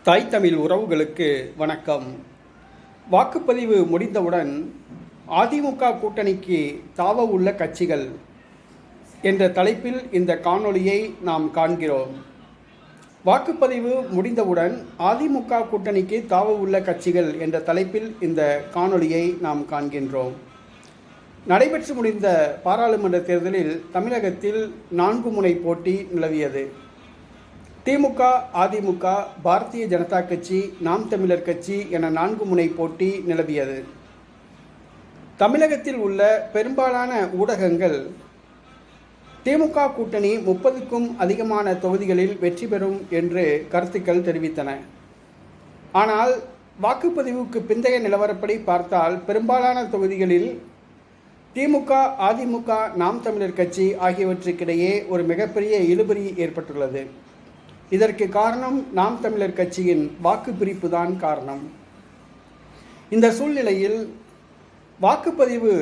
தாய் தமிழ் உறவுகளுக்கு வணக்கம். வாக்குப்பதிவு முடிந்தவுடன் அதிமுக கூட்டணிக்கு தாவ உள்ள கட்சிகள் என்ற தலைப்பில் இந்த காணொளியை நாம் காண்கிறோம். வாக்குப்பதிவு முடிந்தவுடன் அதிமுக கூட்டணிக்கு தாவ உள்ள கட்சிகள் என்ற தலைப்பில் இந்த காணொளியை நாம் காண்கின்றோம். நடைபெற்று முடிந்த பாராளுமன்ற தேர்தலில் தமிழகத்தில் 4 முனை போட்டி நிலவியது. திமுக, அதிமுக, பாரதிய ஜனதா கட்சி, நாம் தமிழர் கட்சி என 4 முனை போட்டி நிலவியது. தமிழகத்தில் உள்ள பெரும்பாலான ஊடகங்கள் திமுக கூட்டணி 30க்கும் அதிகமான தொகுதிகளில் வெற்றி பெறும் என்று கருத்துக்கள் தெரிவித்தன. ஆனால் வாக்குப்பதிவுக்கு பிந்தைய நிலவரப்படி பார்த்தால் பெரும்பாலான தொகுதிகளில் திமுக, அதிமுக, நாம் தமிழர் கட்சி ஆகியவற்றுக்கிடையே ஒரு மிகப்பெரிய இழுபறி ஏற்பட்டுள்ளது. இதற்கு காரணம் நாம் தமிழர் கட்சியின் வாக்கு பிரிப்பு தான் காரணம். இந்த சூழ்நிலையில் வாக்குப்பதிவு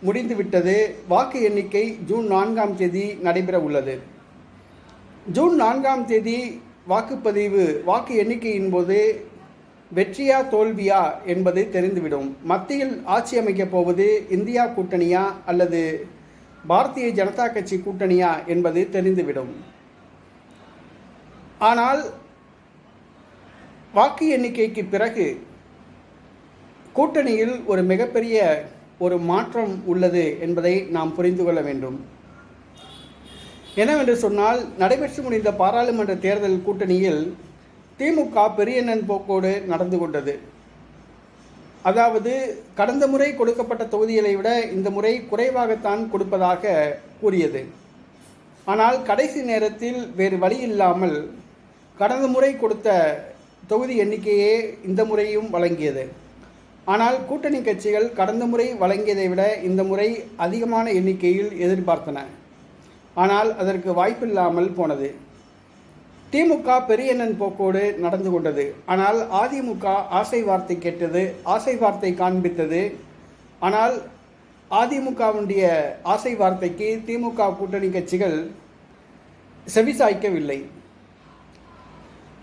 முடிந்துவிட்டது. வாக்கு எண்ணிக்கை ஜூன் 4ஆம் தேதி நடைபெற உள்ளது. ஜூன் 4ஆம் தேதி வாக்கு எண்ணிக்கையின் போது வெற்றியா தோல்வியா என்பது தெரிந்துவிடும். மத்தியில் ஆட்சி அமைக்கப் போவது இந்தியா கூட்டணியா அல்லது பாரதிய ஜனதா கட்சி கூட்டணியா என்பது தெரிந்துவிடும். ஆனால் வாக்கு எண்ணிக்கைக்கு பிறகு கூட்டணியில் ஒரு மிகப்பெரிய ஒரு மாற்றம் உள்ளது என்பதை நாம் புரிந்து கொள்ள வேண்டும். என்னவென்று சொன்னால், நடைபெற்று முடிந்த பாராளுமன்ற தேர்தல் கூட்டணியில் திமுக பெரியண்ணன் போக்கோடு நடந்து கொண்டது. அதாவது கடந்த முறை கொடுக்கப்பட்ட தொகுதிகளை விட இந்த முறை குறைவாகத்தான் கொடுப்பதாக கூறியது. ஆனால் கடைசி நேரத்தில் வேறு வழி இல்லாமல் கடந்த முறை கொடுத்த தொகுதி எண்ணிக்கையே இந்த முறையும் வழங்கியது. ஆனால் கூட்டணி கட்சிகள் கடந்த முறை வழங்கியதை விட இந்த முறை அதிகமான எண்ணிக்கையில் எதிர்பார்த்தன. ஆனால் அதற்கு வாய்ப்பில்லாமல் போனது. திமுக பெரியண்ணன் போக்கோடு நடந்து கொண்டது. ஆனால் அதிமுக ஆசை வார்த்தை கேட்டது, ஆசை வார்த்தை காண்பித்தது. ஆனால் அதிமுகவுடைய ஆசை வார்த்தைக்கு திமுக கூட்டணி கட்சிகள் செவிசாய்க்கவில்லை.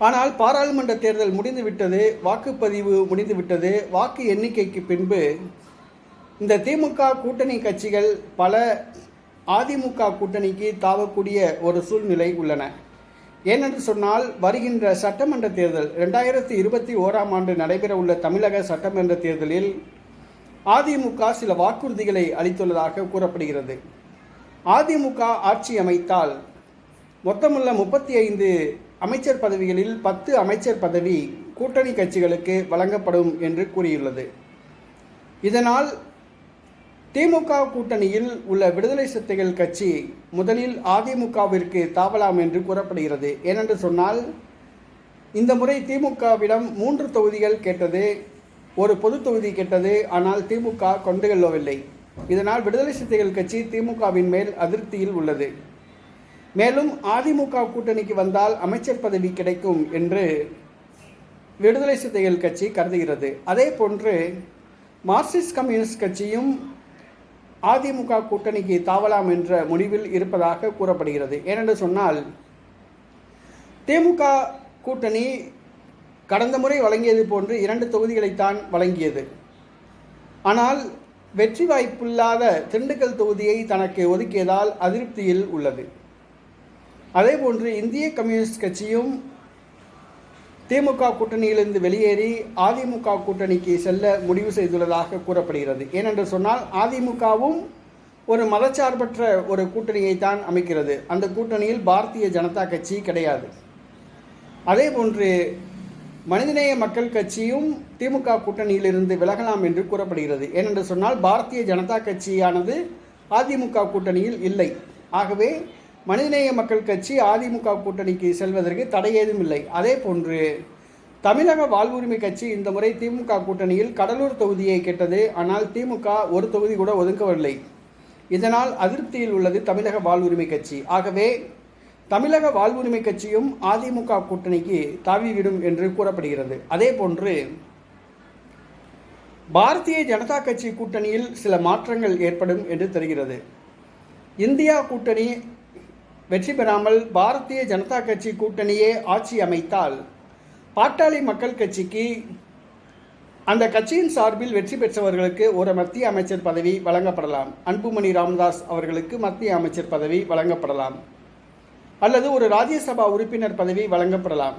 ஆனால் பாராளுமன்ற தேர்தல் முடிந்துவிட்டது, வாக்குப்பதிவு முடிந்துவிட்டது. வாக்கு எண்ணிக்கைக்கு பின்பு இந்த திமுக கூட்டணி கட்சிகள் பல அதிமுக கூட்டணிக்கு தாவக்கூடிய ஒரு சூழ்நிலை உள்ளன. ஏனென்று சொன்னால், வருகின்ற சட்டமன்ற தேர்தல் 2021ஆம் ஆண்டு நடைபெற உள்ள தமிழக சட்டமன்ற தேர்தலில் அதிமுக சில வாக்குறுதிகளை அளித்துள்ளதாக கூறப்படுகிறது. அதிமுக ஆட்சி அமைத்தால் மொத்தமுள்ள 35 அமைச்சர் பதவிகளில் 10 அமைச்சர் பதவி கூட்டணி கட்சிகளுக்கு வழங்கப்படும் என்று கூறியுள்ளது. இதனால் திமுக கூட்டணியில் உள்ள விடுதலை சிறுத்தைகள் கட்சி முதலில் அதிமுகவிற்கு தாவலாம் என்று கூறப்படுகிறது. ஏனென்று சொன்னால், இந்த முறை திமுகவிடம் 3 தொகுதிகள் கேட்டது, ஒரு பொது தொகுதி கேட்டது. ஆனால் திமுக கொண்டுகொள்ளவில்லை. இதனால் விடுதலை சிறுத்தைகள் கட்சி திமுகவின் மேல் அதிருப்தியில் உள்ளது. மேலும் அதிமுக கூட்டணிக்கு வந்தால் அமைச்சர் பதவி கிடைக்கும் என்று விடுதலை சிறுத்தைகள் கட்சி கருதுகிறது. அதே போன்று மார்க்சிஸ்ட் கம்யூனிஸ்ட் கட்சியும் அதிமுக கூட்டணிக்கு தாவலாம் என்ற முடிவில் இருப்பதாக கூறப்படுகிறது. ஏனென்று சொன்னால், திமுக கூட்டணி கடந்த முறை வழங்கியது போன்று 2 தொகுதிகளைத்தான் வழங்கியது. ஆனால் வெற்றி வாய்ப்பில்லாத திண்டுக்கல் தொகுதியை தனக்கு ஒதுக்கியதால் அதிருப்தியில் உள்ளது. அதேபோன்று இந்திய கம்யூனிஸ்ட் கட்சியும் திமுக கூட்டணியிலிருந்து வெளியேறி அதிமுக கூட்டணிக்கு செல்ல முடிவு செய்துள்ளதாக கூறப்படுகிறது. ஏனென்று சொன்னால், அதிமுகவும் ஒரு மதச்சார்பற்ற ஒரு கூட்டணியைத்தான் அமைக்கிறது. அந்த கூட்டணியில் பாரதிய ஜனதா கட்சி கிடையாது. அதேபோன்று மனிதநேய மக்கள் கட்சியும் திமுக கூட்டணியிலிருந்து விலகலாம் என்று கூறப்படுகிறது. ஏனென்று சொன்னால், பாரதிய ஜனதா கட்சியானது அதிமுக கூட்டணியில் இல்லை. ஆகவே மனிதநேய மக்கள் கட்சி அதிமுக கூட்டணிக்கு செல்வதற்கு தடை ஏதும் இல்லை. அதே போன்று தமிழக வாழ்வுரிமை கட்சி இந்த முறை திமுக கூட்டணியில் கடலூர் தொகுதியை கேட்டது. ஆனால் திமுக ஒரு தொகுதி கூட ஒதுக்கவில்லை. இதனால் அதிருப்தியில் உள்ளது தமிழக வாழ்வுரிமை கட்சி. ஆகவே தமிழக வாழ்வுரிமை கட்சியும் அதிமுக கூட்டணிக்கு தாவிவிடும் என்று கூறப்படுகிறது. அதே போன்று பாரதிய ஜனதா கட்சி கூட்டணியில் சில மாற்றங்கள் ஏற்படும் என்று தெரிகிறது. இந்தியா கூட்டணி வெற்றி பெறாமல் பாரதிய ஜனதா கட்சி கூட்டணியே ஆட்சி அமைத்தால் பாட்டாளி மக்கள் கட்சிக்கு அந்த கட்சியின் சார்பில் வெற்றி பெற்றவர்களுக்கு ஒரு மத்திய அமைச்சர் பதவி வழங்கப்படலாம். அன்புமணி ராமதாஸ் அவர்களுக்கு மத்திய அமைச்சர் பதவி வழங்கப்படலாம், அல்லது ஒரு ராஜ்யசபா உறுப்பினர் பதவி வழங்கப்படலாம்.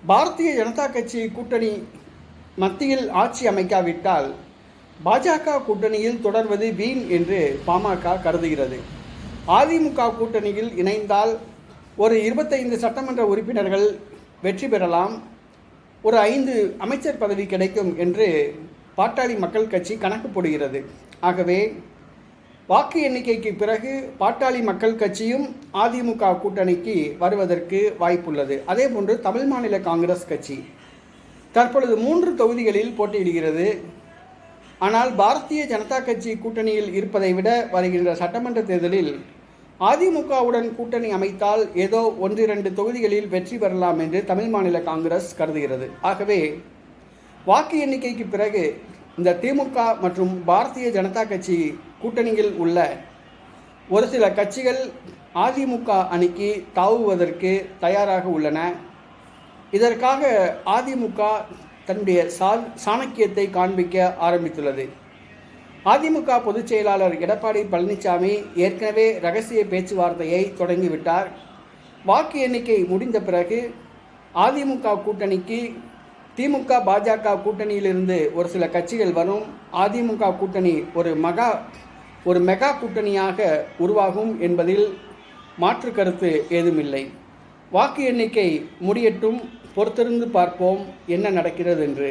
பாரதிய ஜனதா கட்சி கூட்டணி மத்தியில் ஆட்சி அமைக்காவிட்டால் பாஜக கூட்டணியில் தொடர்வது வீண் என்று பாமக கருதுகிறது. அதிமுக கூட்டணியில் இணைந்தால் ஒரு 25 சட்டமன்ற உறுப்பினர்கள் வெற்றி பெறலாம், ஒரு 5 அமைச்சர் பதவி கிடைக்கும் என்று பாட்டாளி மக்கள் கட்சி கணக்கு போடுகிறது. ஆகவே வாக்கு எண்ணிக்கைக்கு பிறகு பாட்டாளி மக்கள் கட்சியும் அதிமுக கூட்டணிக்கு வருவதற்கு வாய்ப்புள்ளது. அதேபோன்று தமிழ் மாநில காங்கிரஸ் கட்சி தற்பொழுது 3 தொகுதிகளில் போட்டியிடுகிறது. ஆனால் பாரதிய ஜனதா கட்சி கூட்டணியில் இருப்பதை விட வருகின்ற சட்டமன்ற தேர்தலில் அதிமுகவுடன் கூட்டணி அமைத்தால் ஏதோ 1-2 தொகுதிகளில் வெற்றி பெறலாம் என்று தமிழ் மாநில காங்கிரஸ் கருதுகிறது. ஆகவே வாக்கு எண்ணிக்கைக்கு பிறகு இந்த திமுக மற்றும் பாரதிய ஜனதா கட்சி கூட்டணியில் உள்ள ஒரு சில கட்சிகள் அதிமுக அணிக்கு தாவுவதற்கு தயாராக உள்ளன. இதற்காக அதிமுக தன்னுடைய சாணக்கியத்தை காண்பிக்க ஆரம்பித்துள்ளது. அதிமுக பொதுச் செயலாளர் எடப்பாடி பழனிசாமி ஏற்கனவே ரகசிய பேச்சுவார்த்தையை தொடங்கிவிட்டார். வாக்கு எண்ணிக்கை முடிந்த பிறகு அதிமுக கூட்டணிக்கு திமுக பாஜக கூட்டணியிலிருந்து ஒரு சில கட்சிகள் வரும். அதிமுக கூட்டணி ஒரு மெகா கூட்டணியாக உருவாகும் என்பதில் மாற்று கருத்து ஏதுமில்லை. வாக்கு எண்ணிக்கை முடியட்டும், பொறுத்திருந்து பார்ப்போம் என்ன நடக்கிறது என்று.